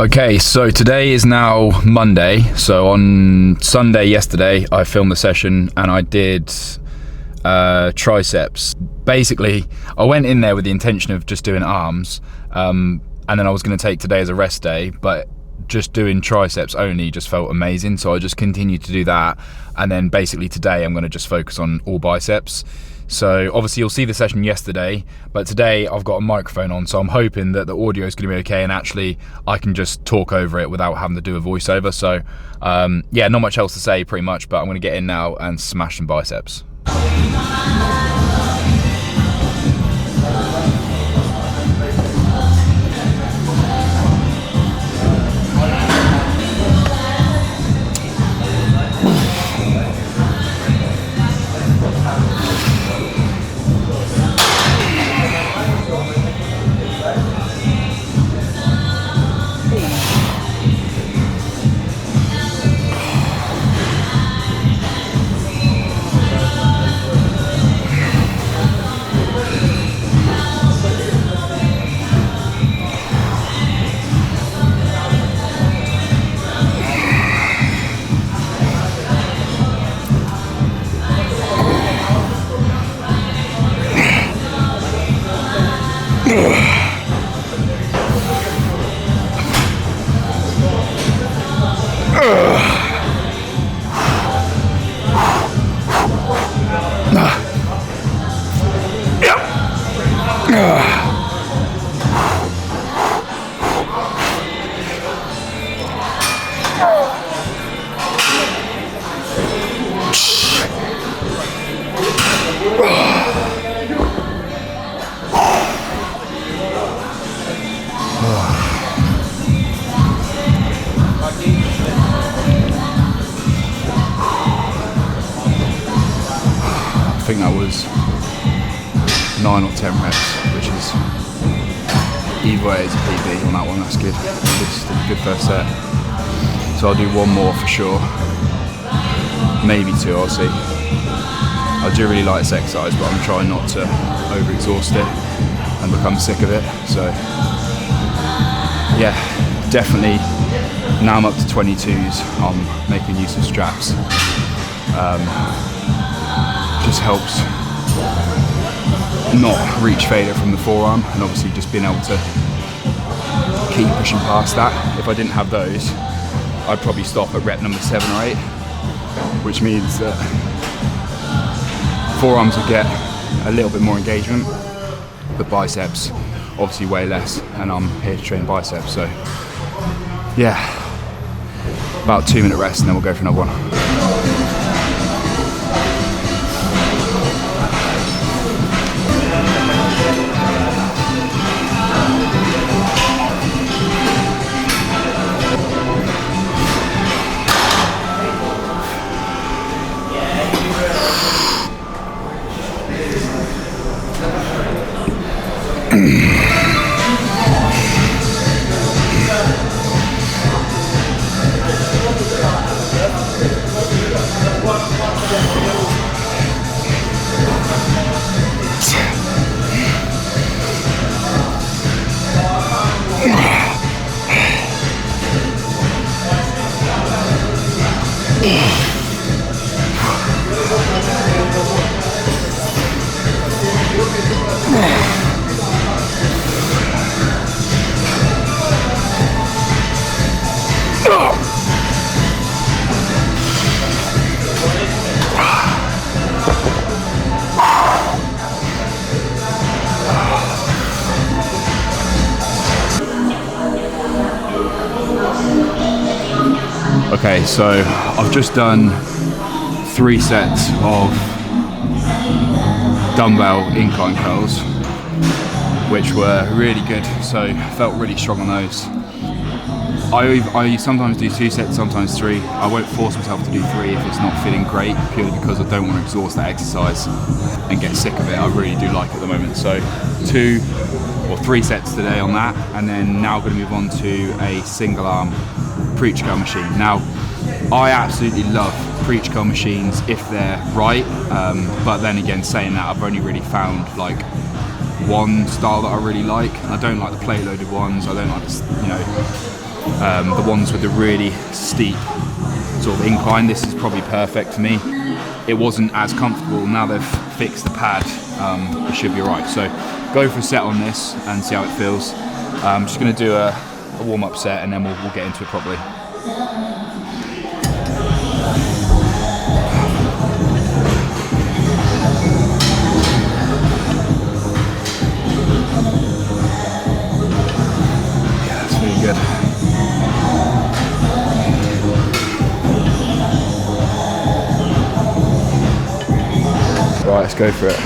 Okay, so today is now Monday. So on Sunday yesterday, I filmed the session and I did triceps. Basically, I went in there with the intention of just doing arms, and then I was going to take today as a rest day, but just doing triceps only just felt amazing. So I just continued to do that, and then basically today I'm going to just focus on all biceps. So obviously you'll see the session yesterday, but today I've got a microphone on, so I'm hoping that the audio is going to be okay and actually I can just talk over it without having to do a voiceover. So yeah, not much else to say pretty much, but I'm going to get in now and smash some biceps. I think that was 9 or 10 reps, which is either way it's a PB on that one. That's good. It's a good first set. So I'll do one more for sure, maybe 2, I'll see. I do really like this exercise, but I'm trying not to overexhaust it and become sick of it. So yeah, definitely now I'm up to 22s, I'm making use of straps. Just helps not reach failure from the forearm, and obviously just being able to keep pushing past that. If I didn't have those, I'd probably stop at rep number 7 or 8, which means that forearms would get a little bit more engagement, but biceps obviously way less, and I'm here to train biceps. So yeah, about 2-minute rest and then we'll go for another one. Okay, so I've just done 3 sets of dumbbell incline curls, which were really good, so I felt really strong on those. I sometimes do 2 sets, sometimes 3. I won't force myself to do 3 if it's not feeling great, purely because I don't want to exhaust that exercise and get sick of it. I really do like it at the moment. So 2 or 3 sets today on that, and then now going to move on to a single arm preach curl machine. Now, I absolutely love preach curl machines if they're right, but then again, saying that, I've only really found like one style that I really like. I don't like the plate loaded ones. I don't like the, the ones with the really steep sort of incline. This is probably perfect for me. It wasn't as comfortable. Now they've fixed the pad, it should be right. So go for a set on this and see how it feels. I'm just going to do a warm-up set and then we'll get into it properly. Yeah, that's really good. Right, let's go for it.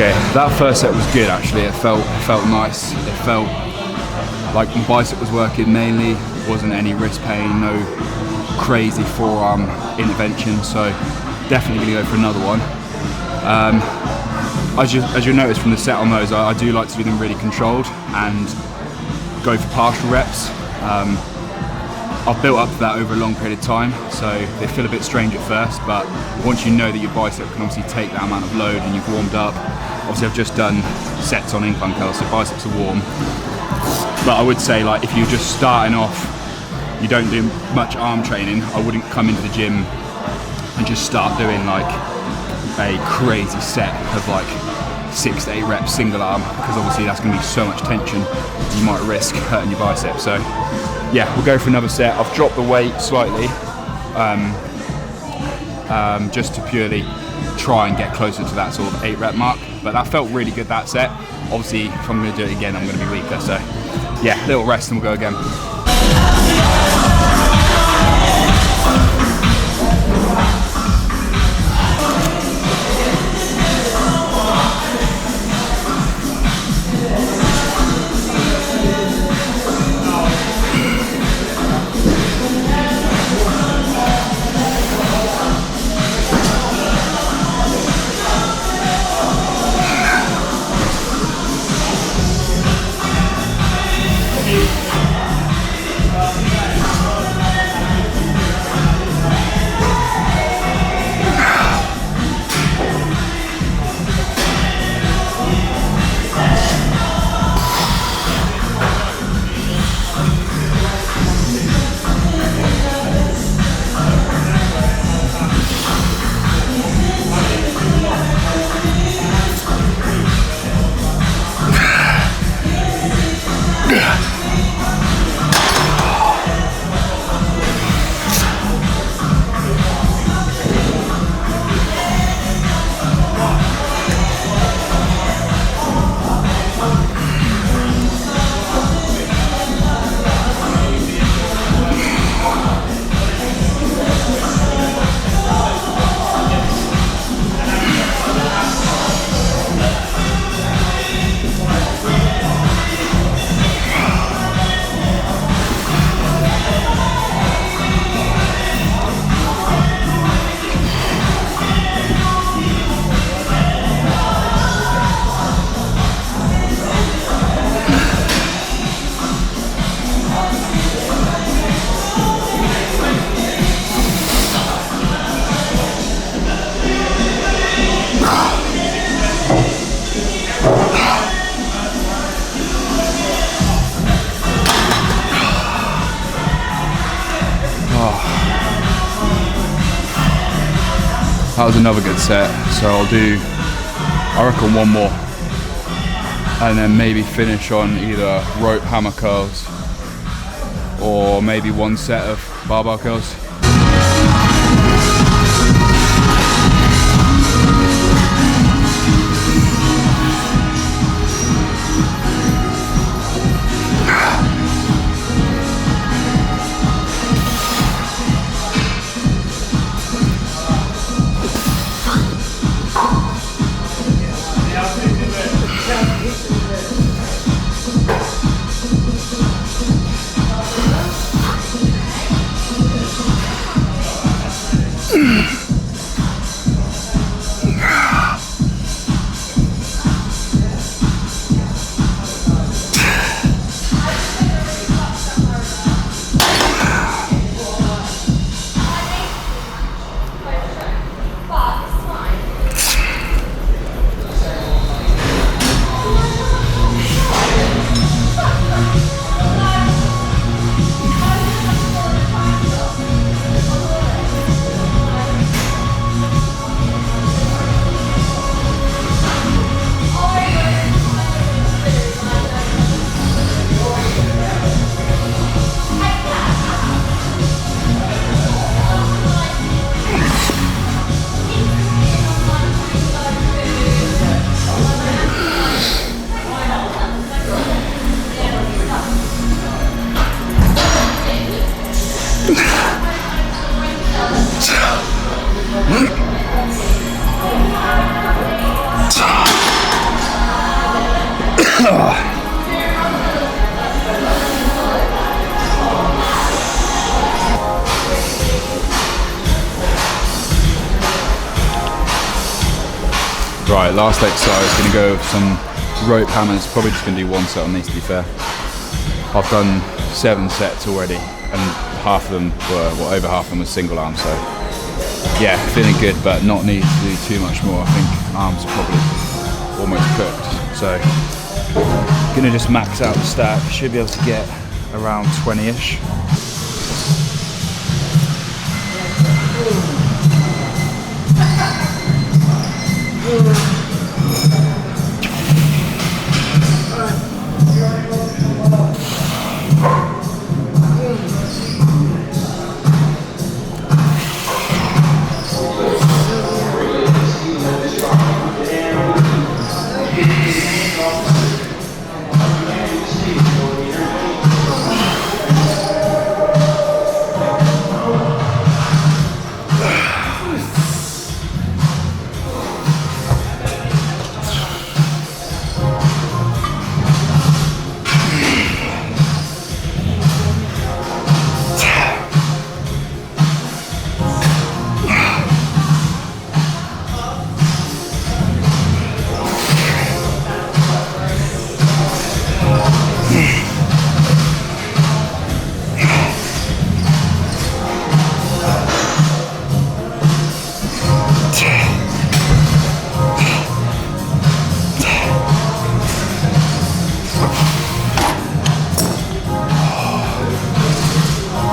Okay, that first set was good actually. It felt nice. It felt like my bicep was working mainly. Wasn't any wrist pain, no crazy forearm intervention. So definitely gonna go for another one. As you'll notice from the set on those, I do like to do them really controlled and go for partial reps. I've built up to that over a long period of time, so they feel a bit strange at first, but once you know that your bicep can obviously take that amount of load and you've warmed up, obviously I've just done sets on incline curls, so biceps are warm. But I would say, like, if you're just starting off, you don't do much arm training, I wouldn't come into the gym and just start doing like a crazy set of like 6 to 8 reps single arm, because obviously that's going to be so much tension you might risk hurting your biceps. So yeah, we'll go for another set. I've dropped the weight slightly just to purely try and get closer to that sort of 8 rep mark, but that felt really good, that set. Obviously if I'm going to do it again I'm going to be weaker, so yeah, little rest and we'll go again. That was another good set, so I'll do, I reckon, one more. And then maybe finish on either rope hammer curls or maybe one set of barbell curls. Right, last exercise, going to go with some rope hammers. Probably just going to do one set on these, to be fair. I've done 7 sets already, and half of them were, well, over half of them was single arm, so yeah, feeling good, but not need to do too much more. I think arms are probably almost cooked, so going to just max out the stack. Should be able to get around 20-ish.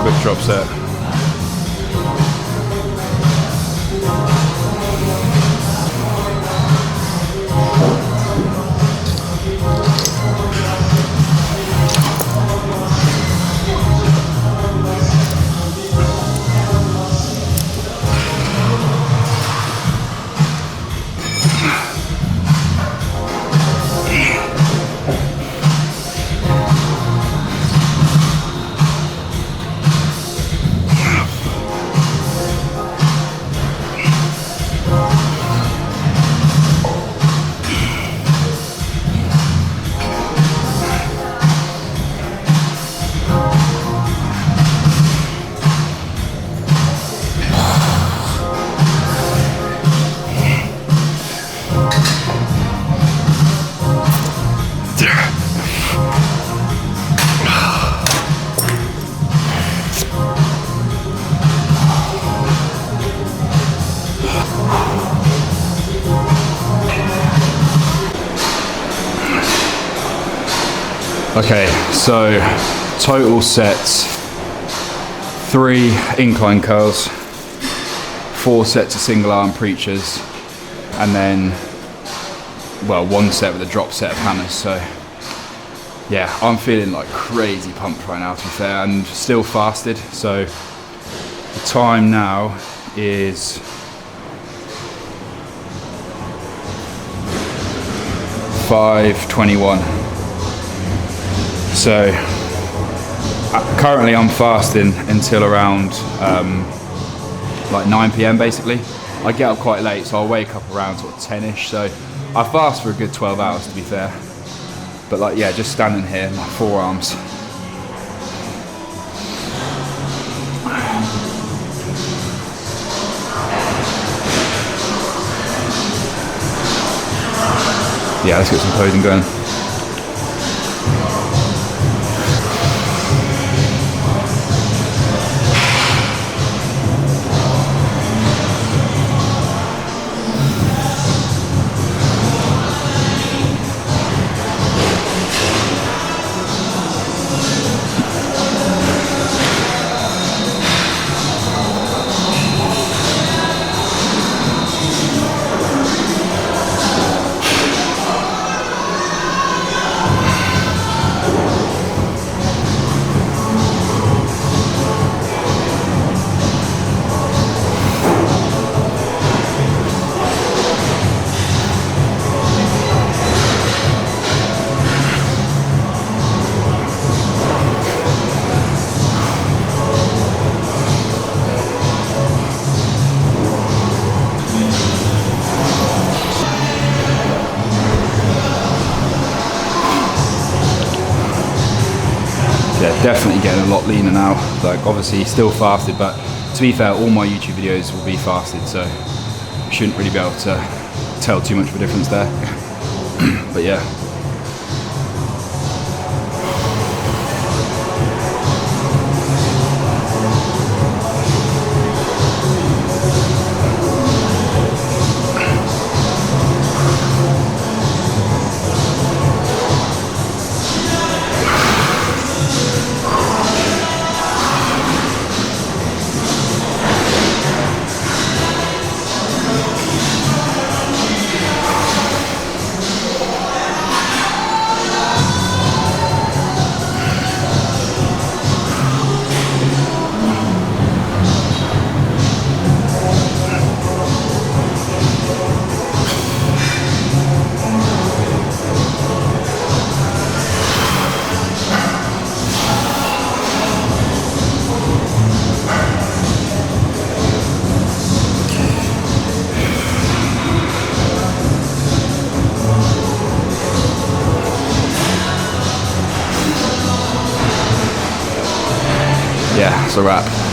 Quick drop set. Okay, so total sets 3 incline curls, 4 sets of single arm preachers, and then, well, 1 set with a drop set of hammers. So yeah, I'm feeling like crazy pumped right now, to be fair, and still fasted. So the time now is 5:21. So currently I'm fasting until around like 9 PM basically. I get up quite late, so I'll wake up around sort of 10ish. So I fast for a good 12 hours, to be fair. But like, yeah, just standing here, my forearms. Yeah, let's get some posing going. Yeah, definitely getting a lot leaner now. Like, obviously still fasted, but to be fair, all my YouTube videos will be fasted, so you shouldn't really be able to tell too much of a difference there. But yeah. Yeah, it's a wrap.